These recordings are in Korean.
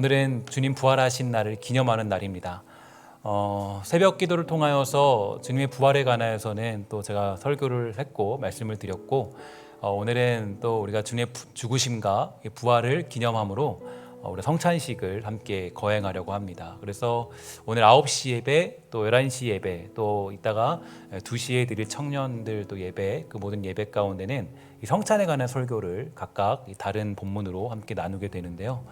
오늘은 주님 부활하신 날을 기념하는 날입니다. 새벽 기도를 통하여서 주님의 부활에 관하여서는 또 제가 설교를 했고 말씀을 드렸고, 오늘은 또 우리가 주님의 죽으심과 부활을 기념함으로 우리 성찬식을 함께 거행하려고 합니다. 그래서 오늘 9시 예배, 또 11시 예배, 또 이따가 2시에 드릴 청년들 또 예배, 그 모든 예배 가운데는 이 성찬에 관한 설교를 각각 다른 본문으로 함께 나누게 되는데요.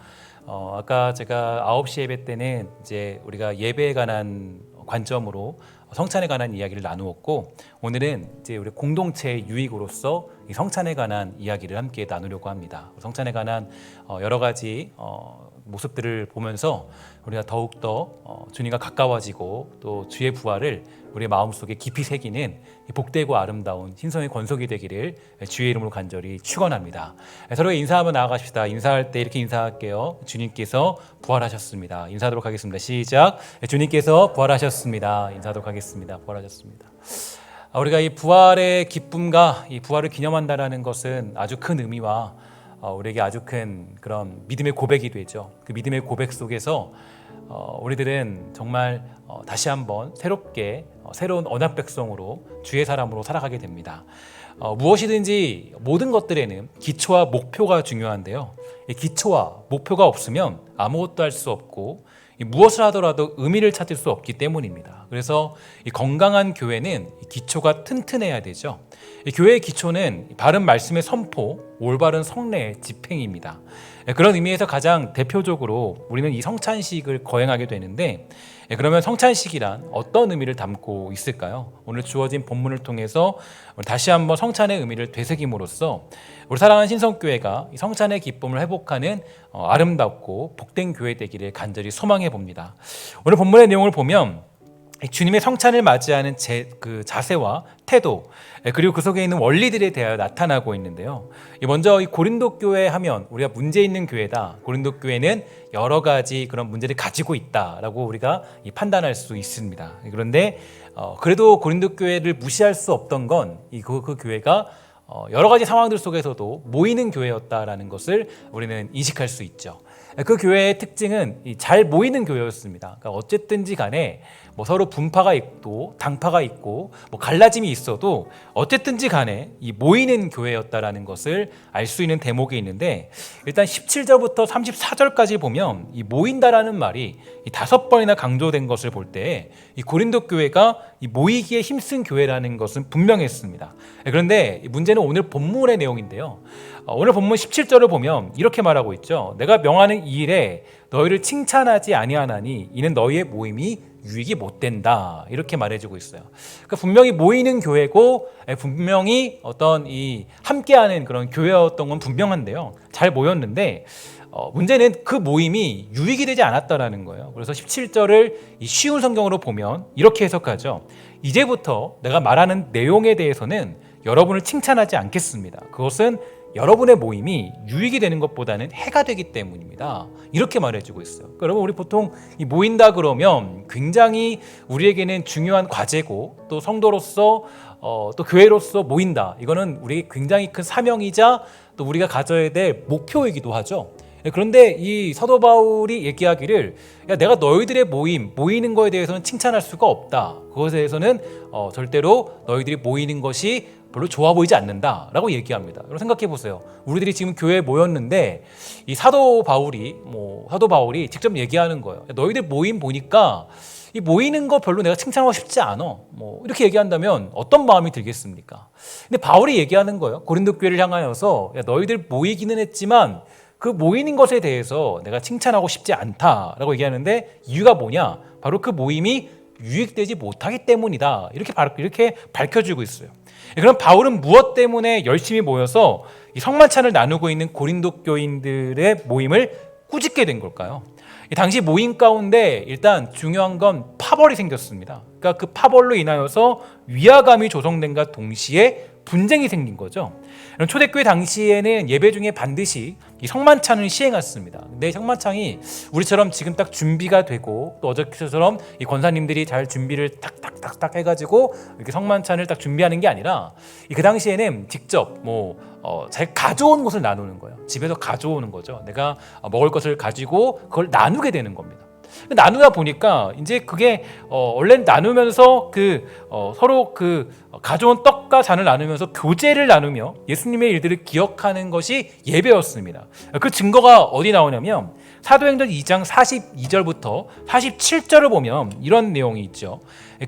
아까 제가 9시 예배 때는 이제 우리가 예배에 관한 관점으로 성찬에 관한 이야기를 나누었고, 오늘은 이제 우리 공동체의 유익으로서 이 성찬에 관한 이야기를 함께 나누려고 합니다. 성찬에 관한 여러 가지 모습들을 보면서 우리가 더욱더 주님과 가까워지고 또 주의 부활을 우리의 마음속에 깊이 새기는 복되고 아름다운 신성의 권속이 되기를 주의 이름으로 간절히 축원합니다. 서로의 인사 한번 나아가십시다. 인사할 때 이렇게 인사할게요. 주님께서 부활하셨습니다. 인사하도록 하겠습니다. 시작. 주님께서 부활하셨습니다. 인사하도록 하겠습니다. 부활하셨습니다. 우리가 이 부활의 기쁨과 이 부활을 기념한다라는 것은 아주 큰 의미와 우리에게 아주 큰 그런 믿음의 고백이 되죠. 그 믿음의 고백 속에서 우리들은 정말 다시 한번 새롭게 새로운 언약 백성으로 주의 사람으로 살아가게 됩니다. 무엇이든지 모든 것들에는 기초와 목표가 중요한데요. 이 기초와 목표가 없으면 아무것도 할 수 없고 무엇을 하더라도 의미를 찾을 수 없기 때문입니다. 그래서 이 건강한 교회는 기초가 튼튼해야 되죠. 이 교회의 기초는 바른 말씀의 선포, 올바른 성례의 집행입니다. 그런 의미에서 가장 대표적으로 우리는 이 성찬식을 거행하게 되는데, 그러면 성찬식이란 어떤 의미를 담고 있을까요? 오늘 주어진 본문을 통해서 다시 한번 성찬의 의미를 되새김으로써 우리 사랑하는 신성교회가 이 성찬의 기쁨을 회복하는 아름답고 복된 교회 되기를 간절히 소망해 봅니다. 오늘 본문의 내용을 보면 주님의 성찬을 맞이하는 그 자세와 태도, 그리고 그 속에 있는 원리들에 대하여 나타나고 있는데요. 먼저 이 고린도 교회 하면 우리가 문제 있는 교회다. 고린도 교회는 여러 가지 그런 문제를 가지고 있다라고 우리가 판단할 수 있습니다. 그런데 그래도 고린도 교회를 무시할 수 없던 건 그 교회가 여러 가지 상황들 속에서도 모이는 교회였다라는 것을 우리는 인식할 수 있죠. 그 교회의 특징은 잘 모이는 교회였습니다. 그러니까 어쨌든지 간에 서로 분파가 있고 당파가 있고 갈라짐이 있어도 어쨌든지 간에 이 모이는 교회였다라는 것을 알 수 있는 대목이 있는데, 일단 17절부터 34절까지 보면 이 모인다라는 말이 5번이나 강조된 것을 볼 때 이 고린도 교회가 이 모이기에 힘쓴 교회라는 것은 분명했습니다. 그런데 문제는 오늘 본문의 내용인데요. 오늘 본문 17절을 보면 이렇게 말하고 있죠. 내가 명하는 이 일에 너희를 칭찬하지 아니하나니 이는 너희의 모임이 유익이 못 된다, 이렇게 말해주고 있어요. 그러니까 분명히 모이는 교회고 분명히 어떤 이 함께하는 그런 교회였던 건 분명한데요. 잘 모였는데 문제는 그 모임이 유익이 되지 않았다라는 거예요. 그래서 17절을 이 쉬운 성경으로 보면 이렇게 해석하죠. 이제부터 내가 말하는 내용에 대해서는 여러분을 칭찬하지 않겠습니다. 그것은 여러분의 모임이 유익이 되는 것보다는 해가 되기 때문입니다. 이렇게 말해주고 있어요. 그러니까 여러분, 우리 보통 이 모인다 그러면 굉장히 우리에게는 중요한 과제고, 또 성도로서 또 교회로서 모인다, 이거는 우리에게 굉장히 큰 사명이자 또 우리가 가져야 될 목표이기도 하죠. 그런데 이 사도 바울이 얘기하기를, 야, 내가 너희들의 모이는 거에 대해서는 칭찬할 수가 없다. 그것에 대해서는 절대로 너희들이 모이는 것이 별로 좋아 보이지 않는다라고 얘기합니다. 여러분 생각해 보세요. 우리들이 지금 교회에 모였는데 이 사도 바울이 직접 얘기하는 거예요. 너희들 모임 보니까 이 모이는 거 별로 내가 칭찬하고 싶지 않아. 이렇게 얘기한다면 어떤 마음이 들겠습니까? 근데 바울이 얘기하는 거예요. 고린도 교회를 향하여서, 야, 너희들 모이기는 했지만 그 모이는 것에 대해서 내가 칭찬하고 싶지 않다라고 얘기하는데, 이유가 뭐냐? 바로 그 모임이 유익되지 못하기 때문이다. 이렇게 밝혀주고 있어요. 그럼 바울은 무엇 때문에 열심히 모여서 이 성만찬을 나누고 있는 고린도 교인들의 모임을 꾸짖게 된 걸까요? 당시 모임 가운데 일단 중요한 건 파벌이 생겼습니다. 그러니까 그 파벌로 인하여서 위화감이 조성된과 동시에 분쟁이 생긴 거죠. 초대교회 당시에는 예배 중에 반드시 이 성만찬을 시행했습니다. 근데 성만찬이 우리처럼 지금 딱 준비가 되고 또 어저께처럼 이 권사님들이 잘 준비를 탁탁탁탁 해가지고 이렇게 성만찬을 딱 준비하는 게 아니라 그 당시에는 직접 잘 가져온 것을 나누는 거예요. 집에서 가져오는 거죠. 내가 먹을 것을 가지고 그걸 나누게 되는 겁니다. 나누다 보니까 이제 그게 원래 나누면서 서로 가져온 떡과 잔을 나누면서 교제를 나누며 예수님의 일들을 기억하는 것이 예배였습니다. 그 증거가 어디 나오냐면 사도행전 2장 42절부터 47절을 보면 이런 내용이 있죠.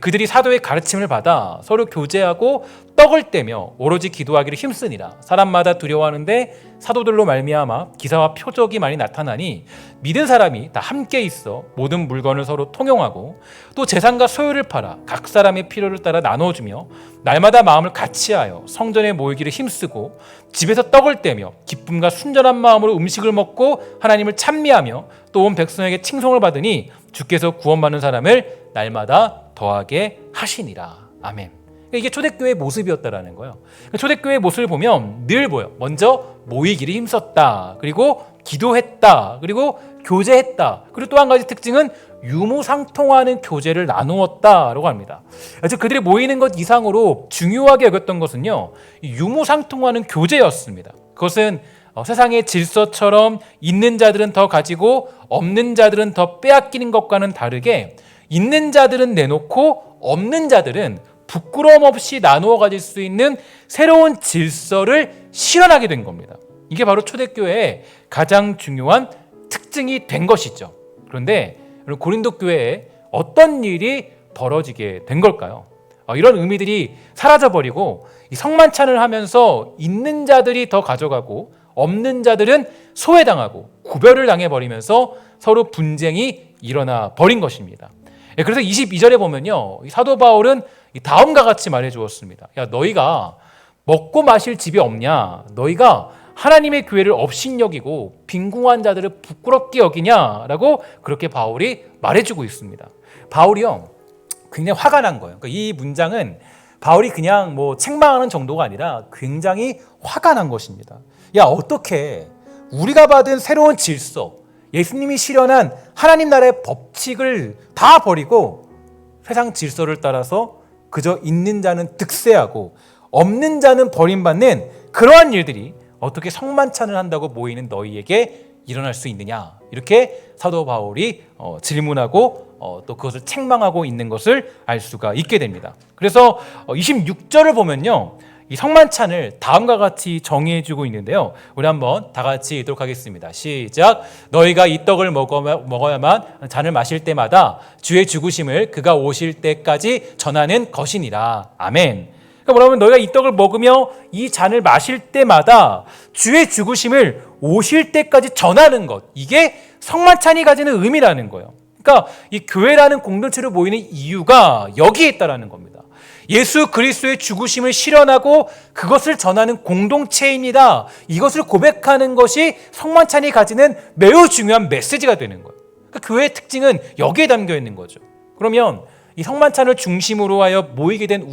그들이 사도의 가르침을 받아 서로 교제하고 떡을 떼며 오로지 기도하기를 힘쓰니라. 사람마다 두려워하는데 사도들로 말미암아 기사와 표적이 많이 나타나니 믿은 사람이 다 함께 있어 모든 물건을 서로 통용하고 또 재산과 소유를 팔아 각 사람의 필요를 따라 나눠주며 날마다 마음을 같이하여 성전에 모이기를 힘쓰고 집에서 떡을 떼며 기쁨과 순전한 마음으로 음식을 먹고 하나님을 찬미하며 또 온 백성에게 칭송을 받으니 주께서 구원받는 사람을 날마다 더하게 하시니라. 아멘. 이게 초대교회의 모습이었다라는 거예요. 초대교회의 모습을 보면 늘 보여. 먼저 모이기를 힘썼다. 그리고 기도했다. 그리고 교제했다. 그리고 또 한 가지 특징은 유무상통하는 교제를 나누었다라고 합니다. 즉 그들이 모이는 것 이상으로 중요하게 여겼던 것은요, 유무상통하는 교제였습니다. 그것은 세상의 질서처럼 있는 자들은 더 가지고 없는 자들은 더 빼앗기는 것과는 다르게 있는 자들은 내놓고 없는 자들은 부끄러움 없이 나누어 가질 수 있는 새로운 질서를 실현하게 된 겁니다. 이게 바로 초대교회의 가장 중요한 특징이 된 것이죠. 그런데 고린도 교회에 어떤 일이 벌어지게 된 걸까요? 이런 의미들이 사라져버리고 이 성만찬을 하면서 있는 자들이 더 가져가고 없는 자들은 소외당하고 구별을 당해버리면서 서로 분쟁이 일어나 버린 것입니다. 그래서 22절에 보면요, 사도 바울은 다음과 같이 말해주었습니다. 야, 너희가 먹고 마실 집이 없냐? 너희가 하나님의 교회를 업신여기고 빈궁한 자들을 부끄럽게 여기냐라고 그렇게 바울이 말해주고 있습니다. 바울이요, 굉장히 화가 난 거예요. 그러니까 이 문장은 바울이 그냥 책망하는 정도가 아니라 굉장히 화가 난 것입니다. 야, 어떻게 우리가 받은 새로운 질서, 예수님이 실현한 하나님 나라의 법칙을 다 버리고 세상 질서를 따라서 그저 있는 자는 득세하고 없는 자는 버림받는 그러한 일들이 어떻게 성만찬을 한다고 모이는 너희에게 일어날 수 있느냐, 이렇게 사도 바울이 질문하고 또 그것을 책망하고 있는 것을 알 수가 있게 됩니다. 그래서 26절을 보면요, 이 성만찬을 다음과 같이 정의해주고 있는데요, 우리 한번 다 같이 읽도록 하겠습니다. 시작. 너희가 이 떡을 먹어야만 잔을 마실 때마다 주의 죽으심을 그가 오실 때까지 전하는 것이니라. 아멘. 그러니까 뭐라면 너희가 이 떡을 먹으며 이 잔을 마실 때마다 주의 죽으심을 오실 때까지 전하는 것, 이게 성만찬이 가지는 의미라는 거예요. 그러니까 이 교회라는 공동체로 모이는 이유가 여기에 있다라는 겁니다. 예수 그리스도의 죽으심을 실현하고 그것을 전하는 공동체입니다. 이것을 고백하는 것이 성만찬이 가지는 매우 중요한 메시지가 되는 거예요. 그러니까 교회의 특징은 여기에 담겨 있는 거죠. 그러면 이 성만찬을 중심으로 하여 모이게 된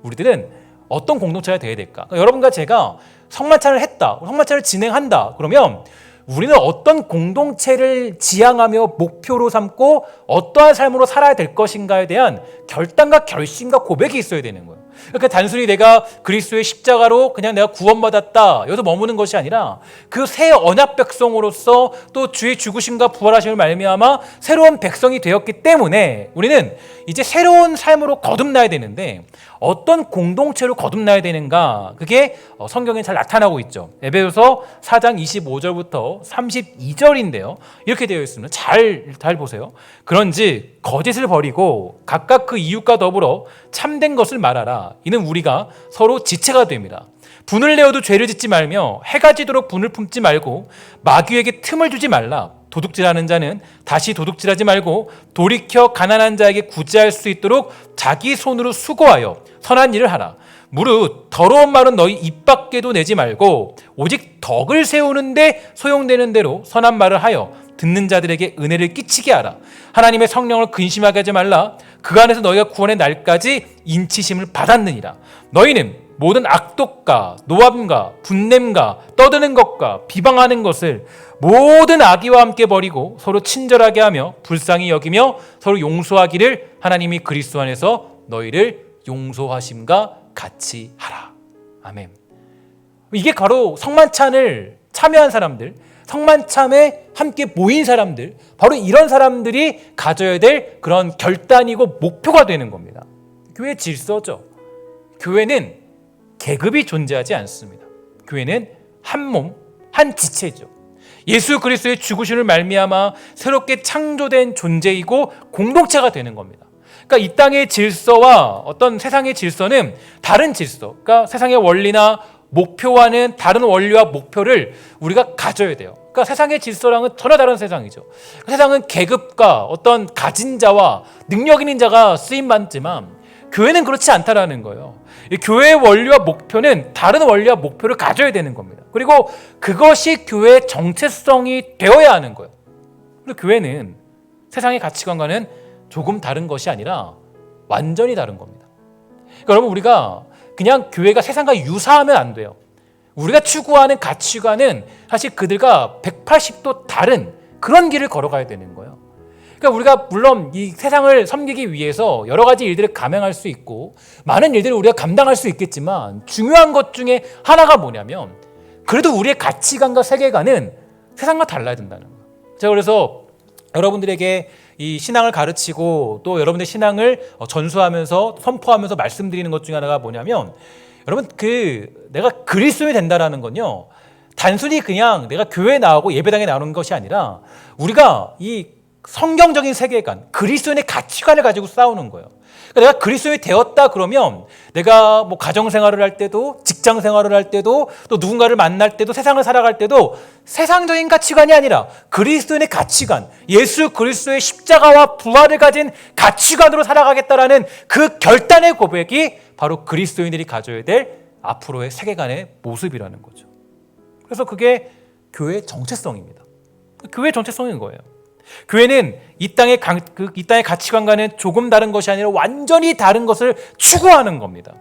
우리들은 어떤 공동체가 되어야 될까? 그러니까 여러분과 제가 성만찬을 했다, 성만찬을 진행한다, 그러면 우리는 어떤 공동체를 지향하며 목표로 삼고 어떠한 삶으로 살아야 될 것인가에 대한 결단과 결심과 고백이 있어야 되는 거예요. 그러니까 단순히 내가 그리스도의 십자가로 그냥 내가 구원받았다, 여기서 머무는 것이 아니라 그 새 언약 백성으로서 또 주의 죽으심과 부활하심을 말미암아 새로운 백성이 되었기 때문에 우리는 이제 새로운 삶으로 거듭나야 되는데 어떤 공동체로 거듭나야 되는가, 그게 성경에 잘 나타나고 있죠. 에베소서 4장 25절부터 32절인데요. 이렇게 되어 있습니다. 잘 보세요. 그런지 거짓을 버리고 각각 그 이웃과 더불어 참된 것을 말하라. 이는 우리가 서로 지체가 됩니다. 분을 내어도 죄를 짓지 말며 해가 지도록 분을 품지 말고 마귀에게 틈을 주지 말라. 도둑질하는 자는 다시 도둑질하지 말고 돌이켜 가난한 자에게 구제할 수 있도록 자기 손으로 수고하여 선한 일을 하라. 무릇 더러운 말은 너희 입 밖에도 내지 말고 오직 덕을 세우는데 소용되는 대로 선한 말을 하여 듣는 자들에게 은혜를 끼치게 하라. 하나님의 성령을 근심하게 하지 말라. 그 안에서 너희가 구원의 날까지 인치심을 받았느니라. 너희는 모든 악독과 노함과 분냄과 떠드는 것과 비방하는 것을 모든 악의와 함께 버리고 서로 친절하게 하며 불쌍히 여기며 서로 용서하기를 하나님이 그리스도 안에서 너희를 용서하심과 같이 하라. 아멘. 이게 바로 성만찬을 참여한 사람들, 성만찬에 함께 모인 사람들, 바로 이런 사람들이 가져야 될 그런 결단이고 목표가 되는 겁니다. 교회 질서죠. 교회는 계급이 존재하지 않습니다. 교회는 한 몸, 한 지체죠. 예수 그리스도의 죽으심을 말미암아 새롭게 창조된 존재이고 공동체가 되는 겁니다. 그러니까 이 땅의 질서와 어떤 세상의 질서는 다른 질서, 그러니까 세상의 원리나 목표와는 다른 원리와 목표를 우리가 가져야 돼요. 그러니까 세상의 질서랑은 전혀 다른 세상이죠. 세상은 계급과 어떤 가진 자와 능력 있는 자가 쓰임 받지만 교회는 그렇지 않다라는 거예요. 이 교회의 원리와 목표는 다른 원리와 목표를 가져야 되는 겁니다. 그리고 그것이 교회의 정체성이 되어야 하는 거예요. 그리고 교회는 세상의 가치관과는 조금 다른 것이 아니라 완전히 다른 겁니다. 그러니까 여러분, 우리가 그냥 교회가 세상과 유사하면 안 돼요. 우리가 추구하는 가치관은 사실 그들과 180도 다른 그런 길을 걸어가야 되는 거예요. 그러니까 우리가 물론 이 세상을 섬기기 위해서 여러 가지 일들을 감행할 수 있고 많은 일들을 우리가 감당할 수 있겠지만 중요한 것 중에 하나가 뭐냐면 그래도 우리의 가치관과 세계관은 세상과 달라야 된다는 거예요. 제가 그래서 여러분들에게 이 신앙을 가르치고 또 여러분의 신앙을 전수하면서 선포하면서 말씀드리는 것 중에 하나가 뭐냐면 여러분, 내가 그리스도인이 된다라는 건요, 단순히 그냥 내가 교회에 나오고 예배당에 나오는 것이 아니라 우리가 이 성경적인 세계관, 그리스도인의 가치관을 가지고 싸우는 거예요. 그러니까 내가 그리스도인이 되었다 그러면 내가 뭐 가정생활을 할 때도 직장생활을 할 때도 또 누군가를 만날 때도 세상을 살아갈 때도 세상적인 가치관이 아니라 그리스도인의 가치관, 예수 그리스도의 십자가와 부활을 가진 가치관으로 살아가겠다라는 그 결단의 고백이 바로 그리스도인들이 가져야 될 앞으로의 세계관의 모습이라는 거죠. 그래서 그게 교회의 정체성입니다. 교회의 정체성인 거예요. 교회는 이 땅의 가치관과는 조금 다른 것이 아니라 완전히 다른 것을 추구하는 겁니다.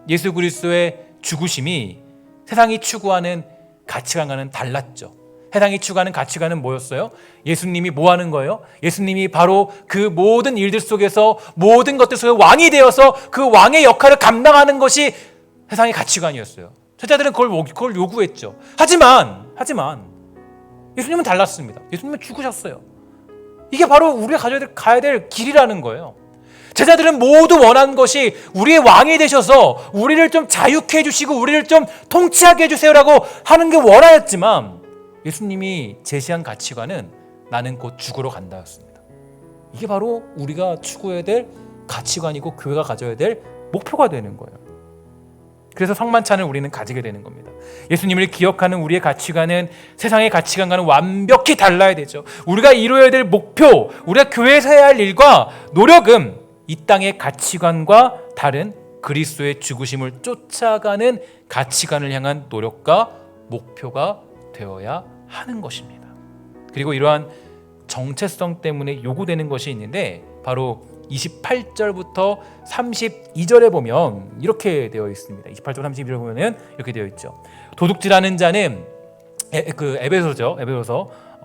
예수 그리스도의 죽으심이 세상이 추구하는 가치관과는 달랐죠. 세상이 추구하는 가치관은 뭐였어요? 예수님이 뭐 하는 거예요? 예수님이 바로 그 모든 일들 속에서 모든 것들 속에 왕이 되어서 그 왕의 역할을 감당하는 것이 세상의 가치관이었어요. 제자들은 그걸 요구했죠. 하지만 예수님은 달랐습니다. 예수님은 죽으셨어요. 이게 바로 우리가 가야 될 길이라는 거예요. 제자들은 모두 원한 것이 우리의 왕이 되셔서 우리를 좀 자유케 해주시고 우리를 좀 통치하게 해주세요라고 하는 게 원하였지만 예수님이 제시한 가치관은 나는 곧 죽으러 간다였습니다. 이게 바로 우리가 추구해야 될 가치관이고 교회가 가져야 될 목표가 되는 거예요. 그래서 성만찬을 우리는 가지게 되는 겁니다. 예수님을 기억하는 우리의 가치관은 세상의 가치관과는 완벽히 달라야 되죠. 우리가 이루어야 될 목표, 우리가 교회에서 해야 할 일과 노력은 이 땅의 가치관과 다른 그리스도의 죽으심을 쫓아가는 가치관을 향한 노력과 목표가 되어야 하는 것입니다. 그리고 이러한 정체성 때문에 요구되는 것이 있는데 바로 28절부터 32절에 보면 이렇게 되어 있습니다. 28절 32절 보면은 이렇게 되어 있죠. 도둑질하는 자는 에베소서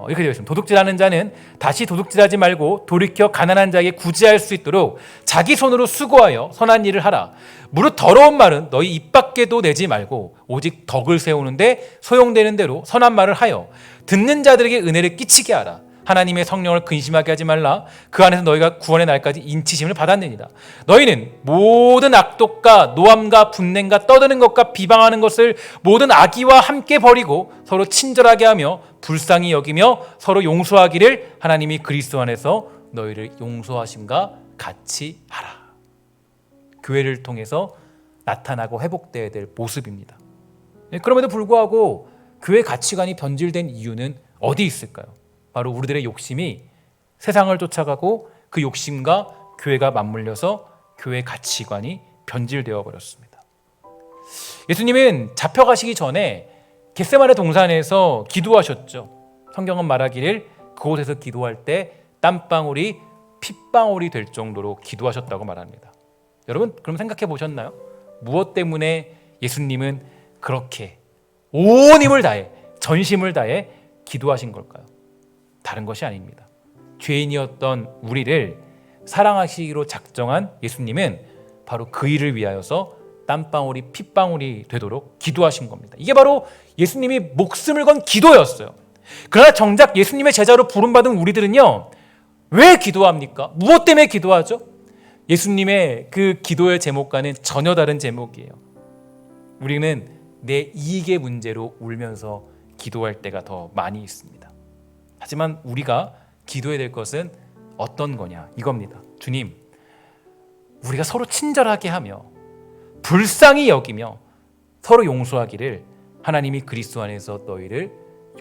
이렇게 되어 있습니다. 도둑질하는 자는 다시 도둑질하지 말고 돌이켜 가난한 자에게 구제할 수 있도록 자기 손으로 수고하여 선한 일을 하라. 무릇 더러운 말은 너희 입 밖에도 내지 말고 오직 덕을 세우는데 소용되는 대로 선한 말을 하여 듣는 자들에게 은혜를 끼치게 하라. 하나님의 성령을 근심하게 하지 말라. 그 안에서 너희가 구원의 날까지 인치심을 받았느니라. 너희는 모든 악독과 노함과 분냄과 떠드는 것과 비방하는 것을 모든 악의와 함께 버리고 서로 친절하게 하며 불쌍히 여기며 서로 용서하기를 하나님이 그리스도 안에서 너희를 용서하심과 같이 하라. 교회를 통해서 나타나고 회복되어야 될 모습입니다. 그럼에도 불구하고 교회 가치관이 변질된 이유는 어디 있을까요? 바로 우리들의 욕심이 세상을 쫓아가고 그 욕심과 교회가 맞물려서 교회 가치관이 변질되어 버렸습니다. 예수님은 잡혀가시기 전에 겟세마네 동산에서 기도하셨죠. 성경은 말하기를 그곳에서 기도할 때 땀방울이 핏방울이 될 정도로 기도하셨다고 말합니다. 여러분, 그럼 생각해 보셨나요? 무엇 때문에 예수님은 그렇게 온 힘을 다해, 전심을 다해 기도하신 걸까요? 다른 것이 아닙니다. 죄인이었던 우리를 사랑하시기로 작정한 예수님은 바로 그 일을 위하여서 땀방울이 핏방울이 되도록 기도하신 겁니다. 이게 바로 예수님이 목숨을 건 기도였어요. 그러나 정작 예수님의 제자로 부름받은 우리들은요, 왜 기도합니까? 무엇 때문에 기도하죠? 예수님의 그 기도의 제목과는 전혀 다른 제목이에요. 우리는 내 이익의 문제로 울면서 기도할 때가 더 많이 있습니다. 하지만 우리가 기도해야 될 것은 어떤 거냐? 이겁니다. 주님, 우리가 서로 친절하게 하며 불쌍히 여기며 서로 용서하기를 하나님이 그리스도 안에서 너희를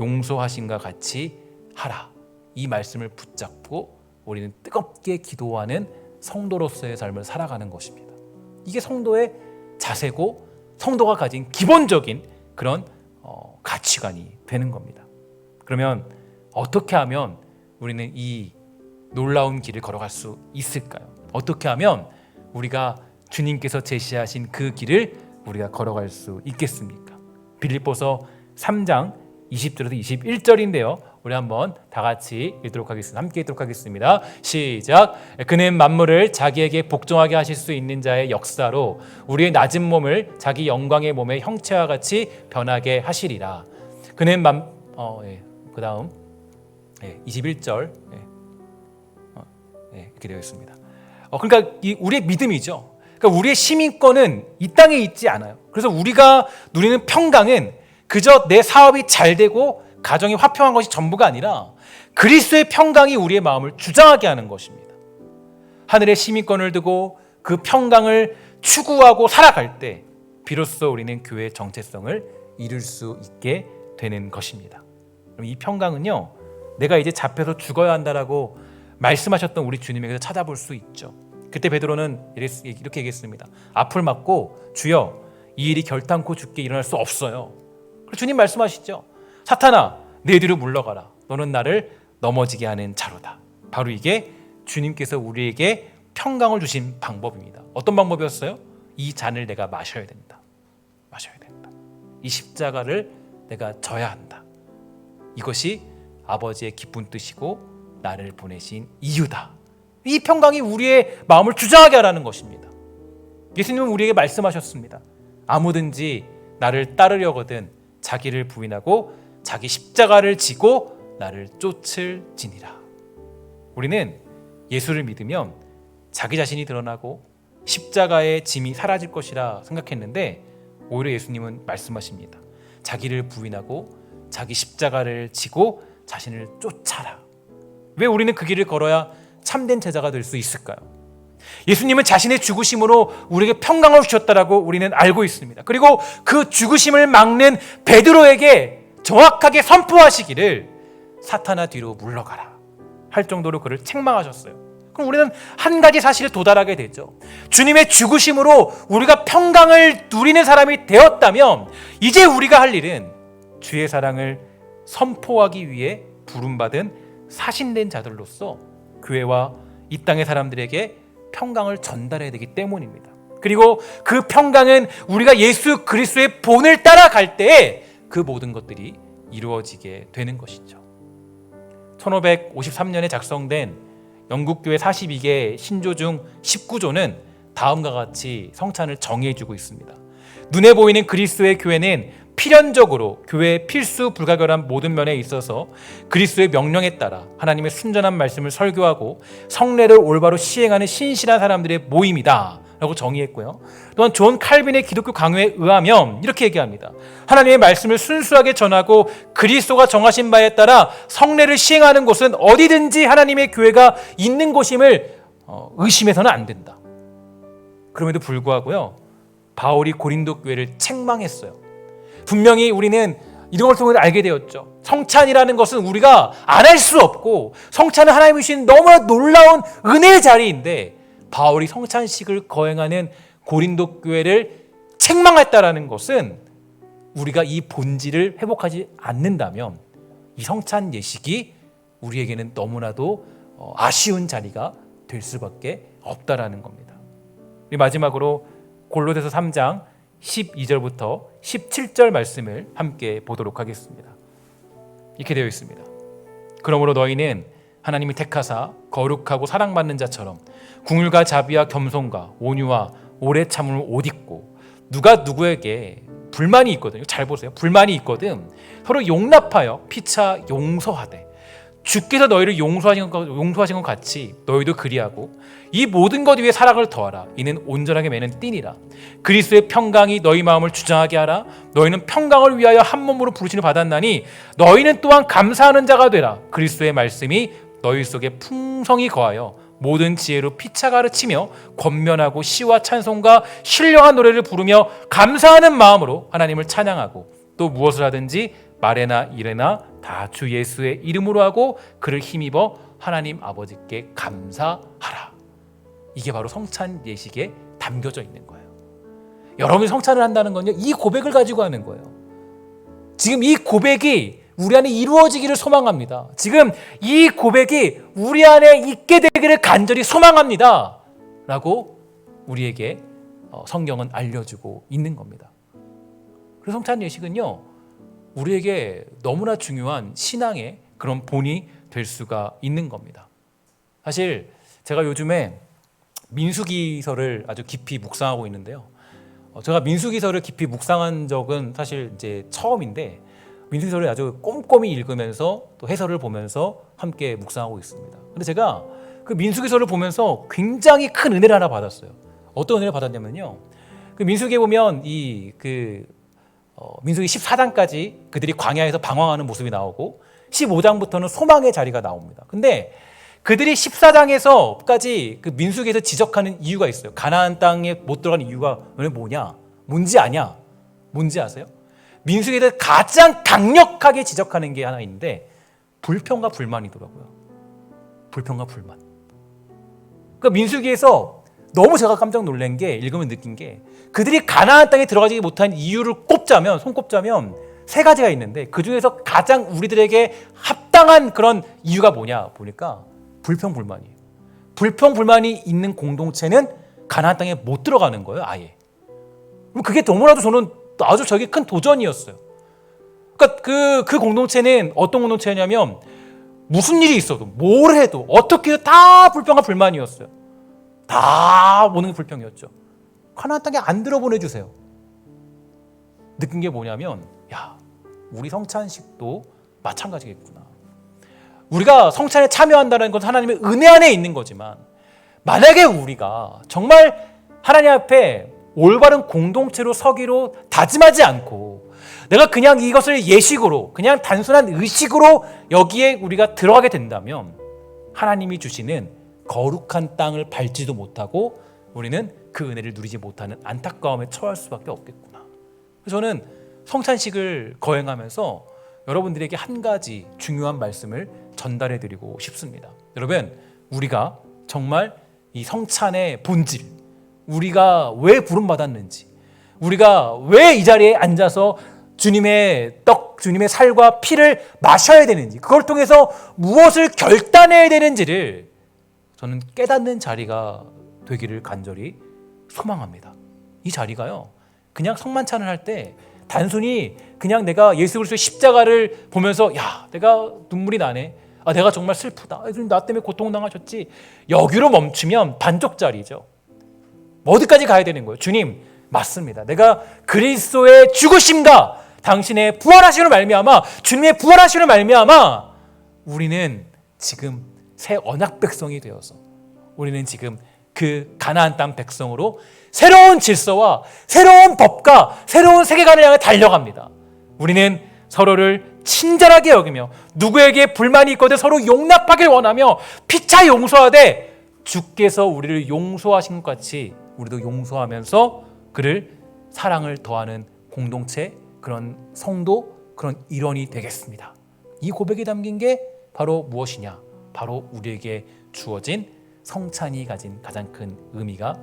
용서하신과 같이 하라. 이 말씀을 붙잡고 우리는 뜨겁게 기도하는 성도로서의 삶을 살아가는 것입니다. 이게 성도의 자세고 성도가 가진 기본적인 그런 가치관이 되는 겁니다. 그러면 어떻게 하면 우리는 이 놀라운 길을 걸어갈 수 있을까요? 어떻게 하면 우리가 주님께서 제시하신 그 길을 우리가 걸어갈 수 있겠습니까? 빌립보서 3장 20절에서 21절인데요. 우리 한번 다 같이 읽도록 하겠습니다. 함께 읽도록 하겠습니다. 시작. 그는 만물을 자기에게 복종하게 하실 수 있는 자의 역사로 우리의 낮은 몸을 자기 영광의 몸의 형체와 같이 변하게 하시리라. 그는 그 다음 21절 이렇게 되어 있습니다. 그러니까 우리의 믿음이죠. 그러니까 우리의 시민권은 이 땅에 있지 않아요. 그래서 우리가 누리는 평강은 그저 내 사업이 잘 되고 가정이 화평한 것이 전부가 아니라 그리스도의 평강이 우리의 마음을 주장하게 하는 것입니다. 하늘의 시민권을 두고 그 평강을 추구하고 살아갈 때 비로소 우리는 교회의 정체성을 이룰 수 있게 되는 것입니다. 그럼 이 평강은요, 내가 이제 잡혀서 죽어야 한다라고 말씀하셨던 우리 주님에게서 찾아볼 수 있죠. 그때 베드로는 이렇게 얘기했습니다. 앞을 막고 주여, 이 일이 결탄코 죽게 일어날 수 없어요. 그리고 주님 말씀하시죠. 사탄아, 내 뒤로 물러가라. 너는 나를 넘어지게 하는 자로다. 바로 이게 주님께서 우리에게 평강을 주신 방법입니다. 어떤 방법이었어요? 이 잔을 내가 마셔야 된다. 마셔야 된다. 이 십자가를 내가 져야 한다. 이것이 아버지의 기쁜 뜻이고 나를 보내신 이유다. 이 평강이 우리의 마음을 주장하게 하라는 것입니다. 예수님은 우리에게 말씀하셨습니다. 아무든지 나를 따르려거든 자기를 부인하고 자기 십자가를 지고 나를 쫓을지니라. 우리는 예수를 믿으면 자기 자신이 드러나고 십자가의 짐이 사라질 것이라 생각했는데 오히려 예수님은 말씀하십니다. 자기를 부인하고 자기 십자가를 지고 자신을 쫓아라. 왜 우리는 그 길을 걸어야 참된 제자가 될 수 있을까요? 예수님은 자신의 죽으심으로 우리에게 평강을 주셨다라고 우리는 알고 있습니다. 그리고 그 죽으심을 막는 베드로에게 정확하게 선포하시기를 사탄아 뒤로 물러가라 할 정도로 그를 책망하셨어요. 그럼 우리는 한 가지 사실에 도달하게 되죠. 주님의 죽으심으로 우리가 평강을 누리는 사람이 되었다면 이제 우리가 할 일은 주의 사랑을 선포하기 위해 부름받은 사신된 자들로서 교회와 이 땅의 사람들에게 평강을 전달해야 되기 때문입니다. 그리고 그 평강은 우리가 예수 그리스도의 본을 따라갈 때에 그 모든 것들이 이루어지게 되는 것이죠. 1553년에 작성된 영국교회 42개 신조 중 19조는 다음과 같이 성찬을 정의해주고 있습니다. 눈에 보이는 그리스도의 교회는 필연적으로 교회의 필수 불가결한 모든 면에 있어서 그리스도의 명령에 따라 하나님의 순전한 말씀을 설교하고 성례를 올바로 시행하는 신실한 사람들의 모임이다 라고 정의했고요. 또한 존 칼빈의 기독교 강요에 의하면 이렇게 얘기합니다. 하나님의 말씀을 순수하게 전하고 그리스도가 정하신 바에 따라 성례를 시행하는 곳은 어디든지 하나님의 교회가 있는 곳임을 의심해서는 안 된다. 그럼에도 불구하고요, 바울이 고린도 교회를 책망했어요. 분명히 우리는 이런 걸 통해 알게 되었죠. 성찬이라는 것은 우리가 안 할 수 없고 성찬은 하나님이 주신 너무나 놀라운 은혜의 자리인데 바울이 성찬식을 거행하는 고린도 교회를 책망했다라는 것은 우리가 이 본질을 회복하지 않는다면 이 성찬 예식이 우리에게는 너무나도 아쉬운 자리가 될 수밖에 없다라는 겁니다. 마지막으로 골로새서 3장 12절부터 17절 말씀을 함께 보도록 하겠습니다. 이렇게 되어 있습니다. 그러므로 너희는 하나님이 택하사 거룩하고 사랑받는 자처럼 궁율과 자비와 겸손과 온유와 오래 참음을 옷 입고 누가 누구에게 불만이 있거든요. 잘 보세요. 불만이 있거든 서로 용납하여 피차 용서하되 주께서 너희를 용서하신 것 같이 너희도 그리하고 이 모든 것 위에 사랑을 더하라. 이는 온전하게 매는 띠니라. 그리스도의 평강이 너희 마음을 주장하게 하라. 너희는 평강을 위하여 한 몸으로 부르심을 받았나니 너희는 또한 감사하는 자가 되라. 그리스도의 말씀이 너희 속에 풍성히 거하여 모든 지혜로 피차 가르치며 권면하고 시와 찬송과 신령한 노래를 부르며 감사하는 마음으로 하나님을 찬양하고 또 무엇을 하든지 말에나 일에나 다 주 예수의 이름으로 하고 그를 힘입어 하나님 아버지께 감사하라. 이게 바로 성찬 예식에 담겨져 있는 거예요. 여러분이 성찬을 한다는 건요, 이 고백을 가지고 하는 거예요. 지금 이 고백이 우리 안에 이루어지기를 소망합니다. 지금 이 고백이 우리 안에 있게 되기를 간절히 소망합니다. 라고 우리에게 성경은 알려주고 있는 겁니다. 그래서 성찬 예식은요, 우리에게 너무나 중요한 신앙의 그런 본이 될 수가 있는 겁니다. 사실 제가 요즘에 민수기서를 아주 깊이 묵상하고 있는데요. 제가 민수기서를 깊이 묵상한 적은 사실 이제 처음인데 민수기서를 아주 꼼꼼히 읽으면서 또 해설을 보면서 함께 묵상하고 있습니다. 근데 제가 그 민수기서를 보면서 굉장히 큰 은혜를 하나 받았어요. 어떤 은혜를 받았냐면요. 그 민수기에 보면 민수기 14장까지 그들이 광야에서 방황하는 모습이 나오고 15장부터는 소망의 자리가 나옵니다. 근데 그들이 14장에서까지 그 민수기에서 지적하는 이유가 있어요. 가나안 땅에 못 들어가는 이유가 뭐냐? 뭔지 아냐? 뭔지 아세요? 민수기에서 가장 강력하게 지적하는 게 하나 있는데 불평과 불만이더라고요. 불평과 불만. 그러니까 민수기에서 너무 제가 깜짝 놀란 게 읽으면 느낀 게 그들이 가나안 땅에 들어가지 못한 이유를 손꼽자면 세 가지가 있는데 그 중에서 가장 우리들에게 합당한 그런 이유가 뭐냐 보니까 불평불만이에요. 불평불만이 있는 공동체는 가나안 땅에 못 들어가는 거예요, 아예. 그게 너무나도 저는 아주 저게 큰 도전이었어요. 그러니까 그 공동체는 어떤 공동체냐면 무슨 일이 있어도 뭘 해도 어떻게 해도 다 불평과 불만이었어요. 다 모든 게 불평이었죠. 가나안 땅에 안 들어보내주세요. 느낀 게 뭐냐면 우리 성찬식도 마찬가지겠구나. 우리가 성찬에 참여한다는 건 하나님의 은혜 안에 있는 거지만 만약에 우리가 정말 하나님 앞에 올바른 공동체로 서기로 다짐하지 않고 내가 그냥 이것을 예식으로 그냥 단순한 의식으로 여기에 우리가 들어가게 된다면 하나님이 주시는 거룩한 땅을 밟지도 못하고 우리는 그 은혜를 누리지 못하는 안타까움에 처할 수밖에 없겠구나. 그래서 저는 성찬식을 거행하면서 여러분들에게 한 가지 중요한 말씀을 전달해 드리고 싶습니다. 여러분, 우리가 정말 이 성찬의 본질, 우리가 왜 부름받았는지, 우리가 왜 이 자리에 앉아서 주님의 떡, 주님의 살과 피를 마셔야 되는지, 그걸 통해서 무엇을 결단해야 되는지를 저는 깨닫는 자리가 되기를 간절히 소망합니다. 이 자리가요, 그냥 성만찬을 할 때 단순히 그냥 내가 예수 그리스도의 십자가를 보면서 내가 눈물이 나네, 내가 정말 슬프다, 나 때문에 고통당하셨지, 여기로 멈추면 반쪽짜리죠. 어디까지 가야 되는 거예요? 주님, 맞습니다. 내가 그리스도의 죽으심과 당신의 부활하심을 말미암아, 주님의 부활하심을 말미암아 우리는 지금 새 언약 백성이 되어서 우리는 지금 그 가나안 땅 백성으로 새로운 질서와 새로운 법과 새로운 세계관을 향해 달려갑니다. 우리는 서로를 친절하게 여기며 누구에게 불만이 있거든 서로 용납하길 원하며 피차 용서하되 주께서 우리를 용서하신 것 같이 우리도 용서하면서 그를 사랑을 더하는 공동체, 그런 성도, 그런 일원이 되겠습니다. 이 고백이 담긴 게 바로 무엇이냐? 바로 우리에게 주어진 성찬이 가진 가장 큰 의미가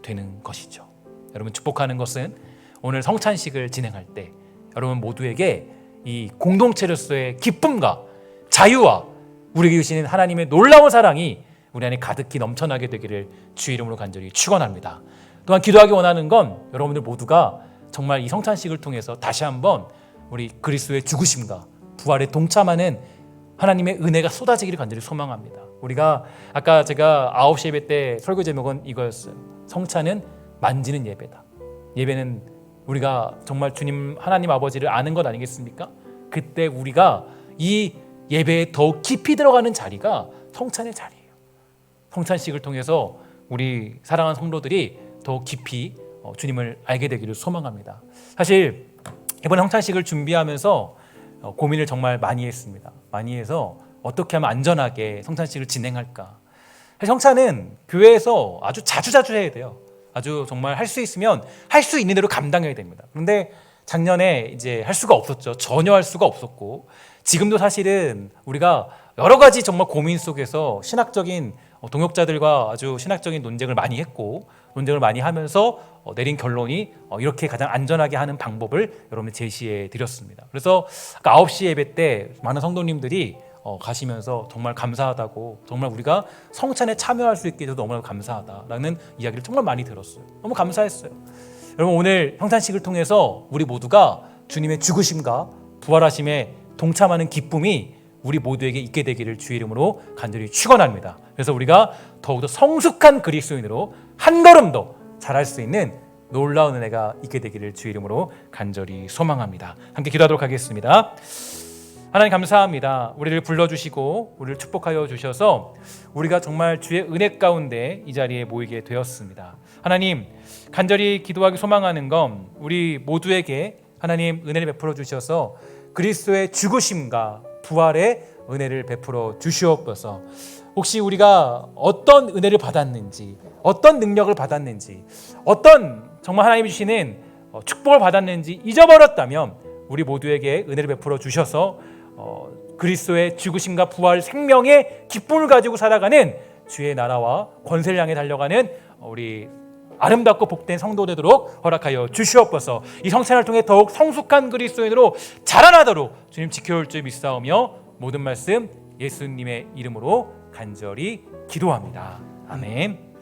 되는 것이죠. 여러분, 축복하는 것은 오늘 성찬식을 진행할 때 여러분 모두에게 이 공동체로서의 기쁨과 자유와 우리에게 주시는 하나님의 놀라운 사랑이 우리 안에 가득히 넘쳐나게 되기를 주의 이름으로 간절히 축원합니다. 또한 기도하기 원하는 건 여러분들 모두가 정말 이 성찬식을 통해서 다시 한번 우리 그리스도의 죽으심과 부활에 동참하는 하나님의 은혜가 쏟아지기를 간절히 소망합니다. 우리가 아까 제가 9시 예배 때 설교 제목은 이거였어요. 성찬은 만지는 예배다. 예배는 우리가 정말 주님 하나님 아버지를 아는 것 아니겠습니까? 그때 우리가 이 예배에 더욱 깊이 들어가는 자리가 성찬의 자리예요. 성찬식을 통해서 우리 사랑하는 성도들이 더욱 깊이 주님을 알게 되기를 소망합니다. 사실 이번 성찬식을 준비하면서 고민을 정말 많이 했습니다. 많이 해서 어떻게 하면 안전하게 성찬식을 진행할까. 성찬은 교회에서 아주 자주 해야 돼요. 아주 정말 할 수 있으면 할 수 있는 대로 감당해야 됩니다. 그런데 작년에 이제 할 수가 없었죠. 전혀 할 수가 없었고, 지금도 사실은 우리가 여러 가지 정말 고민 속에서 신학적인 동역자들과 아주 신학적인 논쟁을 많이 했고, 논쟁을 많이 하면서 내린 결론이 이렇게 가장 안전하게 하는 방법을 여러분들 제시해 드렸습니다. 그래서 아까 9시 예배 때 많은 성도님들이 가시면서 정말 감사하다고, 정말 우리가 성찬에 참여할 수 있게 돼서 너무나 감사하다라는 이야기를 정말 많이 들었어요. 너무 감사했어요. 여러분, 오늘 성찬식을 통해서 우리 모두가 주님의 죽으심과 부활하심에 동참하는 기쁨이 우리 모두에게 있게 되기를 주의 이름으로 간절히 축원합니다. 그래서 우리가 더욱더 성숙한 그리스도인으로 한 걸음 더 잘할 수 있는 놀라운 은혜가 있게 되기를 주의 이름으로 간절히 소망합니다. 함께 기도하도록 하겠습니다. 하나님 감사합니다. 우리를 불러주시고 우리를 축복하여 주셔서 우리가 정말 주의 은혜 가운데 이 자리에 모이게 되었습니다. 하나님, 간절히 기도하기 소망하는 건 우리 모두에게 하나님 은혜를 베풀어 주셔서 그리스도의 죽으심과 부활의 은혜를 베풀어 주시옵소서. 혹시 우리가 어떤 은혜를 받았는지, 어떤 능력을 받았는지, 어떤 정말 하나님이 주시는 축복을 받았는지 잊어버렸다면 우리 모두에게 은혜를 베풀어 주셔서 그리스도의 죽으심과 부활 생명의 기쁨을 가지고 살아가는 주의 나라와 권세를 향해 달려가는 우리 아름답고 복된 성도 되도록 허락하여 주시옵소서. 이 성찬을 통해 더욱 성숙한 그리스도인으로 자라나도록 주님 지켜올 줄 믿사오며 모든 말씀 예수님의 이름으로 간절히 기도합니다. 아멘.